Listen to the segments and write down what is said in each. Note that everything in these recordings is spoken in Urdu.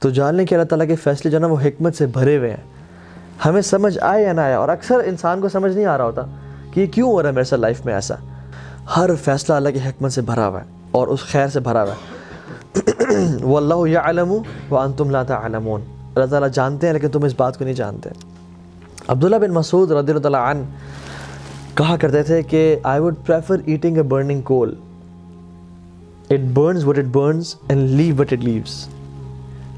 تو جان لیں کہ اللہ تعالیٰ کے فیصلے جو ہے نا وہ حکمت سے بھرے ہوئے ہیں، ہمیں سمجھ آئے یا نہ آئے. اور اکثر انسان کو سمجھ نہیں آ رہا ہوتا کہ یہ کیوں ہو رہا ہے میرے ساتھ لائف میں ایسا. ہر فیصلہ اللہ کی حکمت سے بھرا ہوا ہے اور اس خیر سے بھرا ہوا ہے. واللہ یعلم وانتم لا تعلمون. اللہ تعالیٰ جانتے ہیں لیکن تم اس بات کو نہیں جانتے. عبداللہ بن مسعود رضی اللہ تعالیٰ عنہ کہا کرتے تھے کہ I would prefer eating a burning coal. It burns what it burns and leave what it leaves,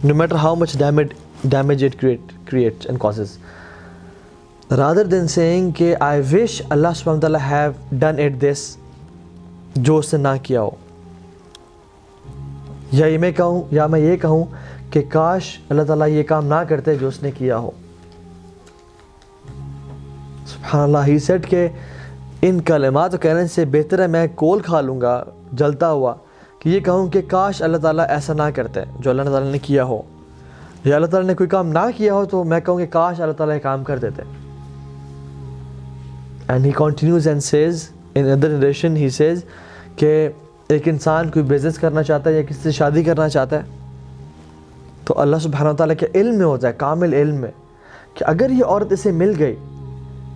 no matter how much damage it creates and causes, rather than saying کہ I wish Allah subhanahu wa ta'ala have done it this, جو اس نے نہ کیا ہو. یا میں یہ کہوں کہ کاش اللہ تعالیٰ یہ کام نہ کرتے جو اس نے کیا ہو. سبحان اللہ. ہی سیڈ کہ ان کلمات کہنے سے بہتر ہے میں کول کھا لوں گا جلتا ہوا کہ یہ کہوں کہ کاش اللہ تعالیٰ ایسا نہ کرتے جو اللہ تعالیٰ نے کیا ہو، یا اللہ تعالیٰ نے کوئی کام نہ کیا ہو تو میں کہوں کہ کاش اللہ تعالیٰ یہ کام کر دیتے. And he continues and says in other narration he says کہ ایک انسان کوئی بزنس کرنا چاہتا ہے یا کسی سے شادی کرنا چاہتا ہے تو اللہ سبحانہ و تعالیٰ کے علم میں ہوتا ہے، کامل علم میں، کہ اگر یہ عورت اسے مل گئی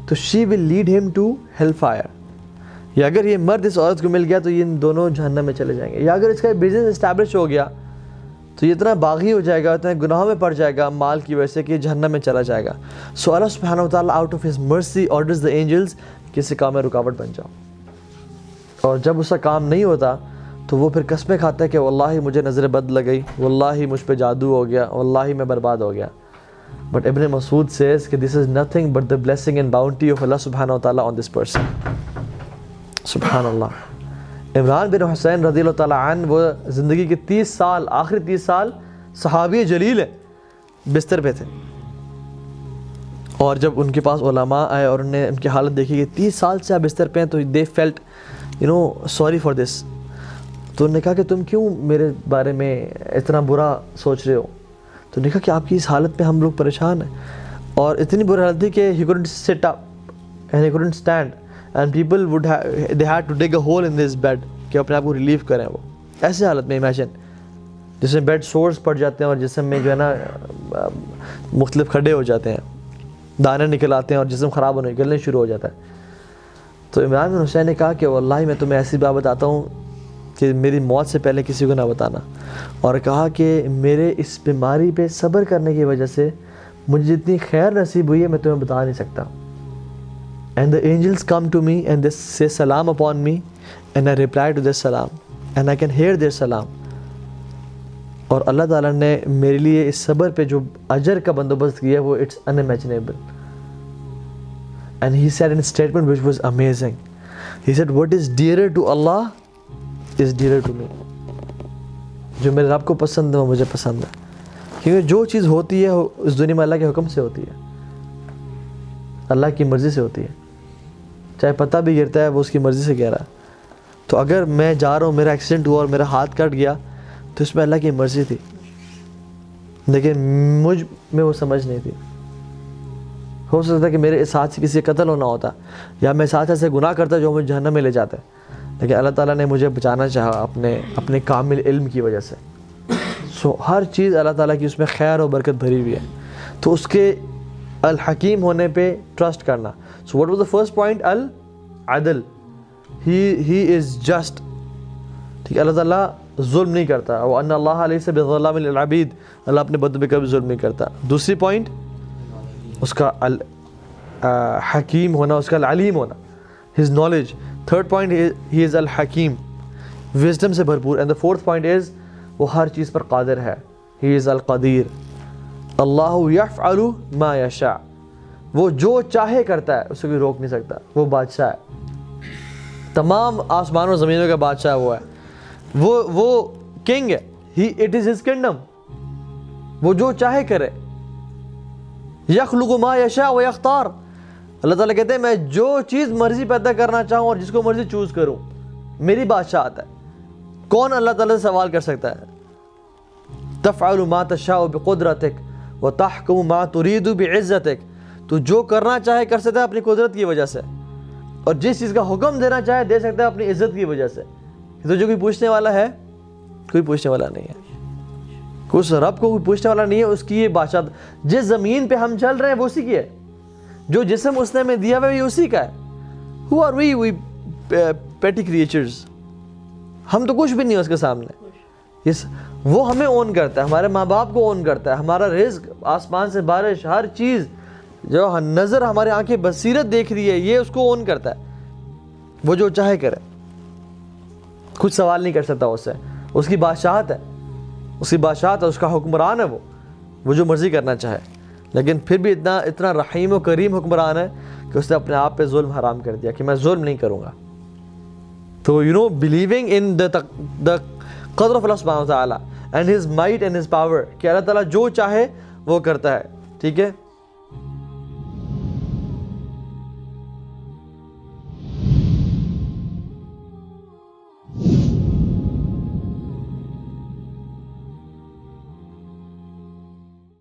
تو شی ول لیڈ ہم ٹو ہیل فائر، یا اگر یہ مرد اس عورت کو مل گیا تو یہ ان دونوں جہنم میں چلے جائیں گے. یا اگر اس کا بزنس اسٹیبلش ہو گیا تو یہ اتنا باغی ہو جائے گا، اتنا گناہوں میں پڑ جائے گا مال کی وجہ سے کہ جہنم میں چلا جائے گا. سو اللہ سبحانہ و تعالیٰ out of his mercy orders the angels کہ اس کام میں رکاوٹ بن جاؤ. اور جب اس کا کام نہیں ہوتا تو وہ پھر قسمیں کھاتا ہے کہ واللہ مجھے نظر بد لگ گئی، واللہ مجھ پہ جادو ہو گیا، واللہ میں برباد ہو گیا. But Ibn Masud says کہ this is nothing but the blessing and bounty of Allah subhanahu wa ta'ala on this person. سبحان اللہ. عمران بن حسین رضی اللہ تعالیٰ عنہ وہ زندگی کے 30 سال، آخری 30 سال صحابی جلیل ہے، بستر پہ تھے. اور جب ان کے پاس علماء آئے اور انہوں نے ان کی حالت دیکھی کہ 30 سال سے آپ بستر پہ ہیں تو they felt sorry for this. تو انہوں نے کہا کہ تم کیوں میرے بارے میں اتنا برا سوچ رہے ہو؟ تو نے کہا کہ آپ کی اس حالت پہ ہم لوگ پریشان ہیں. اور اتنی بری حالت تھی کہ he couldn't sit up and he couldn't stand and people they had to dig a hole in this bed کہ اپنے آپ کو ریلیو کریں. وہ ایسے حالت میں امیجن جس میں بیڈ سورس پڑ جاتے ہیں اور جسم میں جو ہے نا مختلف کھڈے ہو جاتے ہیں، دانے نکل آتے ہیں اور جسم خراب ہونے نکلنے شروع ہو جاتا ہے. تو عمران بن حسین نے کہا کہ واللہ میں تمہیں ایسی بات بتاتا ہوں کہ میری موت سے پہلے کسی کو نہ بتانا. اور کہا کہ میرے اس بیماری پہ صبر کرنے کی وجہ سے مجھے جتنی خیر نصیب ہوئی ہے میں تمہیں بتا نہیں سکتا. And the angels come to me and they say salam upon me and I reply to their salam and I can hear their salam. اور اللہ تعالیٰ نے میرے لیے اس صبر پہ جو اجر کا بندوبست کیا وہ it's unimaginable. And he said in a statement which was amazing. He said what is dearer to Allah is dearer to me. جو میرے رب کو پسند ہے وہ مجھے پسند ہے، کیونکہ جو چیز ہوتی ہے اس دنیا میں اللہ کے حکم سے ہوتی ہے، اللہ کی مرضی سے ہوتی ہے. چاہے پتہ بھی گرتا ہے وہ اس کی مرضی سے گر رہا ہے. تو اگر میں جا رہا ہوں، میرا ایکسیڈنٹ ہوا اور میرا ہاتھ کٹ گیا تو اس میں اللہ کی مرضی تھی، لیکن مجھ میں وہ سمجھ نہیں تھی. ہو سکتا ہے کہ میرے اس ہاتھ سے کسی کا قتل ہونا ہوتا یا میں اس ہاتھ سے گناہ کرتا جو مجھے جہنم میں لے جاتا ہے، لیکن اللہ تعالیٰ نے مجھے بچانا چاہا اپنے کامل علم کی وجہ سے. سو ہر چیز اللہ تعالیٰ کی اس میں خیر و برکت بھری ہوئی ہے. تو اس کے الحکیم ہونے پہ ٹرسٹ کرنا. So what was the first point? العدل. He is just. ٹھیک ہے، اللہ تعالیٰ ظلم نہیں کرتا. وَأَنَّ اللَّهَ لَيْسَ بِظَلَّامٍ لِلْعَبِيدِ. اللہ اپنے بندوں پہ کبھی ظلم نہیں کرتا. دوسری پوائنٹ اس کا حکیم ہونا، اس کا العلیم ہونا، his knowledge. Third point he is الحکیم، وزڈم سے بھرپور. And the fourth point is وہ ہر چیز پر قادر ہے. he is القدیر. اللہ یفعل ما یشاء. وہ جو چاہے کرتا ہے، اسے کوئی روک نہیں سکتا. وہ بادشاہ ہے، تمام آسمان و زمینوں کا بادشاہ وہ ہے. وہ کنگ ہے. it is his kingdom. وہ جو چاہے کرے. یخلق ما یشاء و یختار. اللہ تعالیٰ کہتے ہیں میں جو چیز مرضی پیدا کرنا چاہوں اور جس کو مرضی چوز کروں. میری بادشاہت ہے. کون اللہ تعالیٰ سے سوال کر سکتا ہے؟ تفعل ما تشاء بقدرتک وتحکم ما ترید بعزتک. تو جو کرنا چاہے کر سکتا ہے اپنی قدرت کی وجہ سے، اور جس چیز کا حکم دینا چاہے دے سکتا ہے اپنی عزت کی وجہ سے. تو جو کوئی پوچھنے والا ہے؟ کوئی پوچھنے والا نہیں ہے. اس رب کو کوئی پوچھنے والا نہیں ہے، اس کی یہ بادشاہ. جس زمین پہ ہم چل رہے ہیں وہ اسی کی ہے، جو جسم اس نے ہمیں دیا ہوا ہے یہ اسی کا ہے. Who are we petty creatures؟ ہم تو کچھ بھی نہیں ہے اس کے سامنے. وہ ہمیں اون کرتا ہے، ہمارے ماں باپ کو اون کرتا ہے، ہمارا رزق، آسمان سے بارش، ہر چیز جو نظر ہمارے آنکھیں بصیرت دیکھ رہی ہے یہ اس کو اون کرتا ہے. وہ جو چاہے کرے، کچھ سوال نہیں کر سکتا اس سے. اس کی بادشاہت ہے، اس کی بادشاہت ہے، اس کا حکمران ہے، وہ جو مرضی کرنا چاہے. لیکن پھر بھی اتنا رحیم و کریم حکمران ہے کہ اس نے اپنے آپ پہ ظلم حرام کر دیا کہ میں ظلم نہیں کروں گا. تو believing in the قدر of Allah subhanahu wa ta'ala and his might and his power کہ اللہ تعالیٰ جو چاہے وہ کرتا ہے. ٹھیک ہے.